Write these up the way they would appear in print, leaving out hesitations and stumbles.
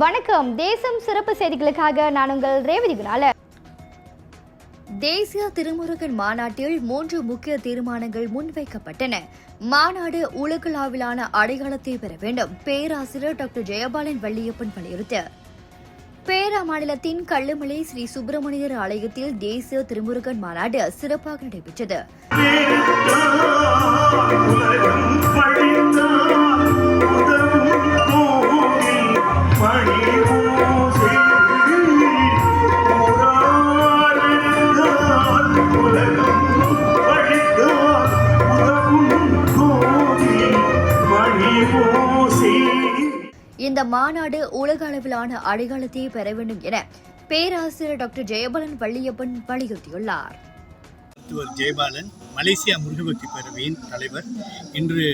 வணக்கம். தேசம் சிறப்பு செய்திகளுக்காக நான் உங்கள் ரேவதி குணால. தேசிய திருமுருகன் மாநாட்டில் 3 முக்கிய தீர்மானங்கள் முன்வைக்கப்பட்டன. மாநாடு உலகளவிலான அடையாளத்தை பெற வேண்டும். பேராசிரியர் டாக்டர் ஜெயபாலன் வள்ளியப்பன் வலியுறுத்து. பேரா மாநிலத்தின் கள்ளுமலை ஸ்ரீ சுப்பிரமணியர் ஆலயத்தில் தேசிய திருமுருகன் மாநாடு சிறப்பாக நடைபெற்றது. இந்த மாநாடு உலக அளவிலான அடையாளத்தை பெற வேண்டும் என பேராசிரியர் டாக்டர் ஜெயபாலன் வள்ளியப்பன் வலியுறுத்தியுள்ளார். ஜெயபாலன் மலேசியா முருகபக்தி பேரவையின் தலைவர். இன்று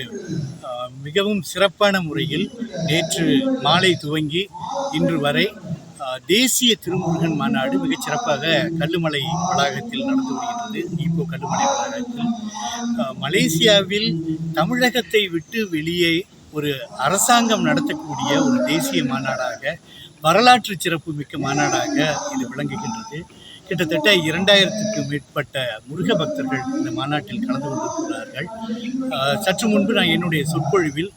மிகவும் சிறப்பான முறையில் நேற்று மாலை துவங்கி இன்று வரை தேசிய திருமுருகன் மாநாடு மிகச் சிறப்பாக கல்லுமலை வளாகத்தில் நடந்து வருகின்றது. இப்போ கல்லுமலை வளாகத்தில் மலேசியாவில் தமிழகத்தை விட்டு வெளியே ஒரு அரசாங்கம் நடத்தக்கூடிய ஒரு தேசிய மாநாடாக, வரலாற்று சிறப்பு மிக்க மாநாடாக இது விளங்குகின்றது. கிட்டத்தட்ட 2000க்கும் மேற்பட்ட முருக பக்தர்கள் இந்த மாநாட்டில் கலந்து கொண்டிருக்கிறார்கள். சற்று முன்பு நான் என்னுடைய சொற்பொழிவில்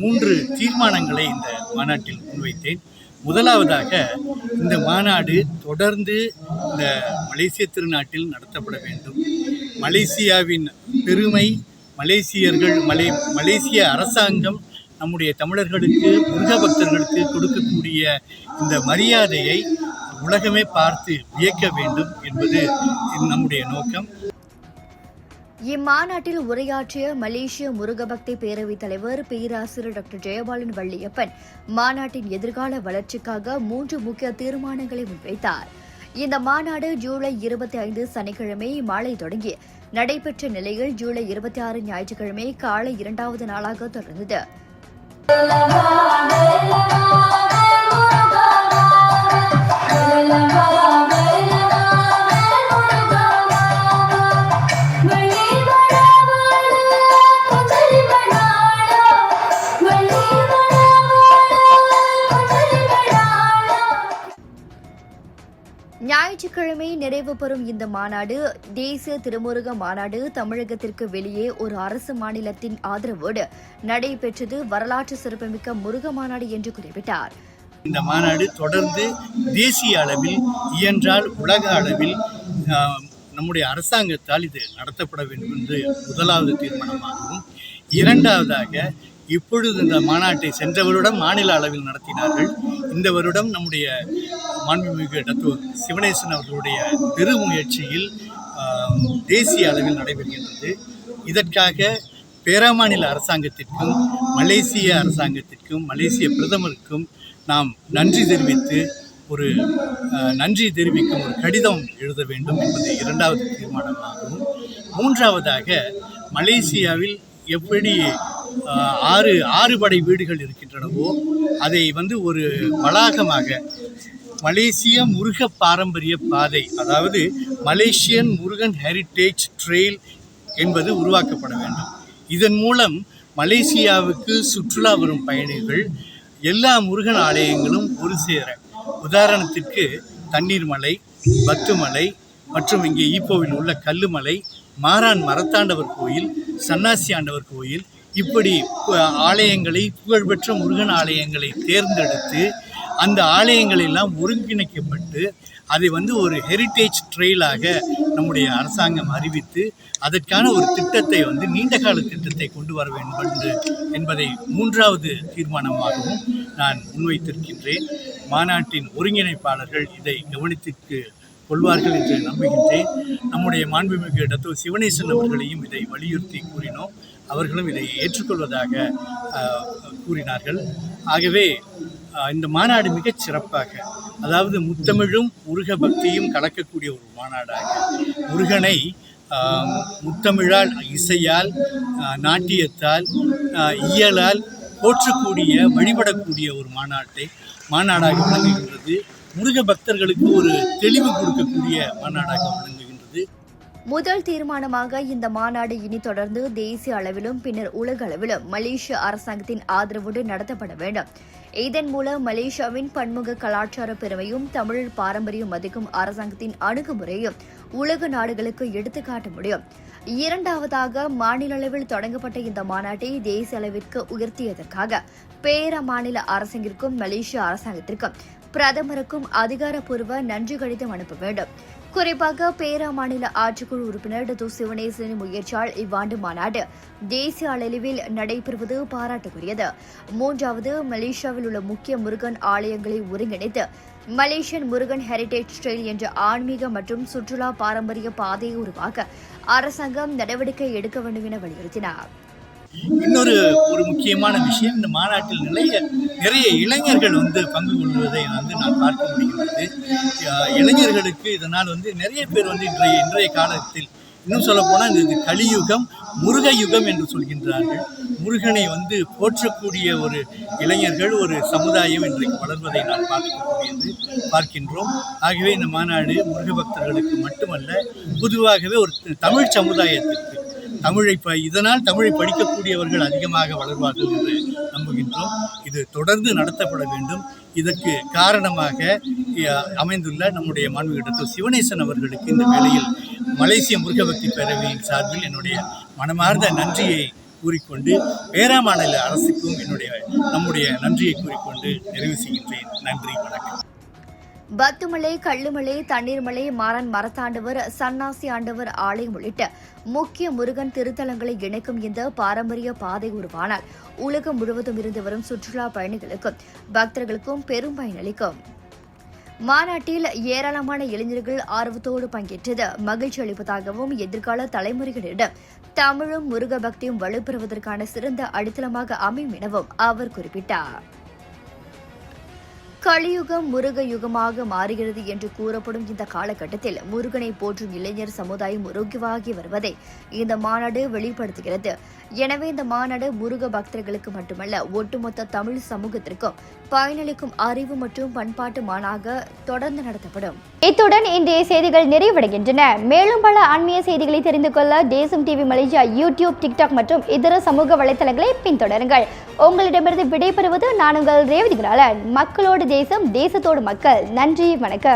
3 தீர்மானங்களை இந்த மாநாட்டில் முன்வைத்தேன். முதலாவதாக, இந்த மாநாடு தொடர்ந்து இந்த மலேசிய திருநாட்டில் நடத்தப்பட வேண்டும். மலேசியாவின் பெருமை, மலேசியர்கள், மலேசிய அரசாங்கம் நம்முடைய தமிழர்களுக்கு, முருக பக்தர்களுக்கு கொடுக்கக்கூடிய இந்த மரியாதையை உலகமே பார்த்து வியக்க வேண்டும் என்பது நம்முடைய நோக்கம். இம்மாநாட்டில் உரையாற்றிய மலேசிய முருகபக்தி பேரவைத் தலைவர் பேராசிரியர் டாக்டர் ஜெயபாலன் வள்ளியப்பன் மாநாட்டின் எதிர்கால வளர்ச்சிக்காக 3 முக்கிய தீர்மானங்களை முன்வைத்தார். இந்த மாநாடு ஜூலை 25 சனிக்கிழமை மாலை தொடங்கி நடைபெற்ற நிலையில் ஜூலை 26 ஞாயிற்றுக்கிழமை காலை 2வது நாளாக தொடர்ந்தது. ஞாயிற்றுக்கிழமை நிறைவு பெறும் இந்த மாநாடு, தேசிய திருமுருக மாநாடு, தமிழகத்திற்கு வெளியே ஒரு அரசு மாநிலத்தின் ஆதரவோடு நடைபெற்றது வரலாற்று சிறப்புமிக்க முருக மாநாடு என்று குறிப்பிட்டார். இந்த மாநாடு தொடர்ந்து தேசிய அளவில், இயன்றால் உலக அளவில் நம்முடைய அரசாங்கத்தால் இது நடத்தப்பட வேண்டும் என்று முதலாவது தீர்மானமாகவும், இரண்டாவதாக, இப்பொழுது இந்த மாநாட்டை சென்ற வருடம் மாநில அளவில் நடத்தினார்கள். இந்த வருடம் நம்முடைய மாண்புமிகு டாக்டர் சிவனேசன் அவர்களுடைய பெருமுயற்சியில் தேசிய அளவில் நடைபெறுகின்றது. இதற்காக பேராமாநில அரசாங்கத்திற்கும், மலேசிய அரசாங்கத்திற்கும், மலேசிய பிரதமருக்கும் நாம் நன்றி தெரிவித்து நன்றி தெரிவிக்கும் ஒரு கடிதம் எழுத வேண்டும் என்பது இரண்டாவது தீர்மானமாகவும், மூன்றாவதாக, மலேசியாவில் எப்படி 6 படை வீடுகள் இருக்கின்றனவோ அதை ஒரு வளாகமாக மலேசிய முருக பாரம்பரிய பாதை, அதாவது மலேசியன் முருகன் ஹெரிட்டேஜ் ட்ரெயில் என்பது உருவாக்கப்பட வேண்டும். இதன் மூலம் மலேசியாவுக்கு சுற்றுலா வரும் பயணிகள் எல்லா முருகன் ஆலயங்களும் ஒரு சேர, உதாரணத்திற்கு தண்ணீர்மலை, பத்துமலை மற்றும் இங்கே ஈப்போவில் உள்ள கல்லுமலை, மாரான் மரத்தாண்டவர் கோயில், சன்னாசி ஆண்டவர் கோயில், இப்படி ஆலயங்களை, புகழ்பெற்ற முருகன் ஆலயங்களை தேர்ந்தெடுத்து அந்த ஆலயங்கள் எல்லாம் ஒருங்கிணைக்கப்பட்டு அதை ஒரு ஹெரிட்டேஜ் ட்ரெயிலாக நம்முடைய அரசாங்கம் அறிவித்து அதற்கான ஒரு திட்டத்தை நீண்டகால திட்டத்தை கொண்டு வர வேண்டும் என்பதை மூன்றாவது தீர்மானமாகவும் நான் முன்வைத்திருக்கின்றேன். மாநாட்டின் ஒருங்கிணைப்பாளர்கள் இதை கவனித்திற்கு கொள்வார்கள் என்று நம்புகின்றேன். நம்முடைய மாண்புமிகு டாக்டர் சிவனேசன் அவர்களையும் இதை வலியுறுத்தி கூறினோம். அவர்களும் இதை ஏற்றுக்கொள்வதாக கூறினார்கள். ஆகவே இந்த மாநாடு மிகச் சிறப்பாக, அதாவது முத்தமிழும் முருக பக்தியும் கலக்கக்கூடிய ஒரு மாநாடாக, முருகனை முத்தமிழால், இசையால், நாட்டியத்தால், இயலால் போற்றக்கூடிய, வழிபடக்கூடிய ஒரு மாநாடாக விளங்குகின்றது. முருக பக்தர்களுக்கு ஒரு தெளிவு கொடுக்கக்கூடிய மாநாடாக விளங்குகின்றது. முதல் தீர்மானமாக இந்த மாநாடு இனி தொடர்ந்து தேசிய அளவிலும் பின்னர் உலக அளவிலும் மலேசிய அரசாங்கத்தின் ஆதரவோடு நடத்தப்பட வேண்டும். இதன் மூலம் மலேசியாவின் பன்முக கலாச்சார பெருமையும் தமிழர் பாரம்பரியம் மதிக்கும் அரசாங்கத்தின் அணுகுமுறையும் உலக நாடுகளுக்கு எடுத்துக்காட்ட முடியும். இரண்டாவதாக, மாநில அளவில் தொடங்கப்பட்ட இந்த மாநாட்டை தேசிய அளவிற்கு உயர்த்தியதற்காக பேரா மாநில அரசாங்கிற்கும் மலேசிய அரசாங்கத்திற்கும் பிரதமருக்கும் அதிகாரப்பூர்வ நன்றி கடிதம் அனுப்ப வேண்டும். குறிப்பாக பேரா மாநில ஆட்சிக்குழு உறுப்பினர் டு சிவனேசனின் முயற்சியால் இவ்வாண்டு மாநாடு தேசிய அளவில் நடைபெறுவது பாராட்டுக்குரியது. மூன்றாவது, மலேசியாவில் உள்ள முக்கிய முருகன் ஆலயங்களை ஒருங்கிணைத்து மலேசியன் முருகன் ஹெரிடேஜ் ட்ரெயில் என்ற ஆன்மீக மற்றும் சுற்றுலா பாரம்பரிய பாதையை உருவாக்க அரசாங்கம் நடவடிக்கை எடுக்க வேண்டும் என வலியுறுத்தினார். இன்னொரு முக்கியமான விஷயம், இந்த மாநாட்டில் நிறைய இளைஞர்கள் பங்கு கொள்வதை நான் பார்க்க முடிகிறது. இளைஞர்களுக்கு இதனால் நிறைய பேர் இன்றைய காலத்தில், இன்னும் சொல்ல போனால் இது கலியுகம், முருக யுகம் என்று சொல்கின்றார்கள். முருகனை போற்றக்கூடிய ஒரு இளைஞர்கள், ஒரு சமுதாயம் இன்றைக்கு வளர்வதை நான் பார்க்கின்றோம். ஆகவே இந்த மாநாடு முருக பக்தர்களுக்கு மட்டுமல்ல, பொதுவாகவே ஒரு தமிழ் சமுதாயத்திற்கு இதனால் தமிழை படிக்கக்கூடியவர்கள் அதிகமாக வளர்வார்கள் என்று நம்புகின்றோம். இது தொடர்ந்து நடத்தப்பட வேண்டும். இதற்கு காரணமாக அமைந்துள்ள நம்முடைய மாண்புமிகு டு சிவனேசன் அவர்களுக்கு இந்த வேளையில் மலேசிய முருகபக்தி பேரவையின் சார்பில் என்னுடைய மனமார்ந்த நன்றியை கூறிக்கொண்டு, பேரா மாநில அரசுக்கும் நம்முடைய நன்றியை கூறிக்கொண்டு நிறைவு செய்கின்றேன். நன்றி, வணக்கம். பத்துமலை, கள்ளுமலை, தண்ணீர்மலை, மாறன் மரத்தாண்டவர், சன்னாசி ஆண்டவர் ஆலயம் உள்ளிட்ட முக்கிய முருகன் திருத்தலங்களை இணைக்கும் இந்த பாரம்பரிய பாதை உருவானால் உலகம் முழுவதும் இருந்து வரும் சுற்றுலா பயணிகளுக்கும் பக்தர்களுக்கும் பெரும் பயனளிக்கும். மாநாட்டில் ஏராளமான இளைஞர்கள் ஆர்வத்தோடு பங்கேற்றது மகிழ்ச்சி அளிப்பதாகவும், எதிர்கால தலைமுறைகளிடம் தமிழும் முருக பக்தியும் வலுப்பெறுவதற்கான சிறந்த அடித்தளமாக அமையும் எனவும் அவர் குறிப்பிட்டார். கலியுகம் முருக யுகமாக மாறுகிறது என்று கூறப்படும் இந்த காலகட்டத்தில் முருகனை போற்றும் இளைஞர் சமுதாயம் உருவாகி வருவதை இந்த மாநாடு வெளிப்படுத்துகிறது. எனவே இந்த மாநாடு முருக பக்தர்களுக்கு மட்டுமல்ல, ஒட்டுமொத்த தமிழ் சமூகத்திற்கும் பயனளிக்கும் அறிவு மற்றும் பண்பாட்டு மாநாக தொடர்ந்து நடத்தப்படும். இத்துடன் இன்றைய செய்திகள் நிறைவடைகின்றன. மேலும் பல ஆன்மீக செய்திகளை தெரிந்து கொள்ள தேசம் டிவி மலேசியா யூடியூப், டிக்டாக் மற்றும் இதர சமூக வலைதளங்களை பின்தொடருங்கள். உங்களிடமிருந்து விடைபெறுவது நான் உங்கள் ரேவதி குணாளன். மக்களோடு தேசம், தேசத்தோடு மக்கள். நன்றி, வணக்கம்.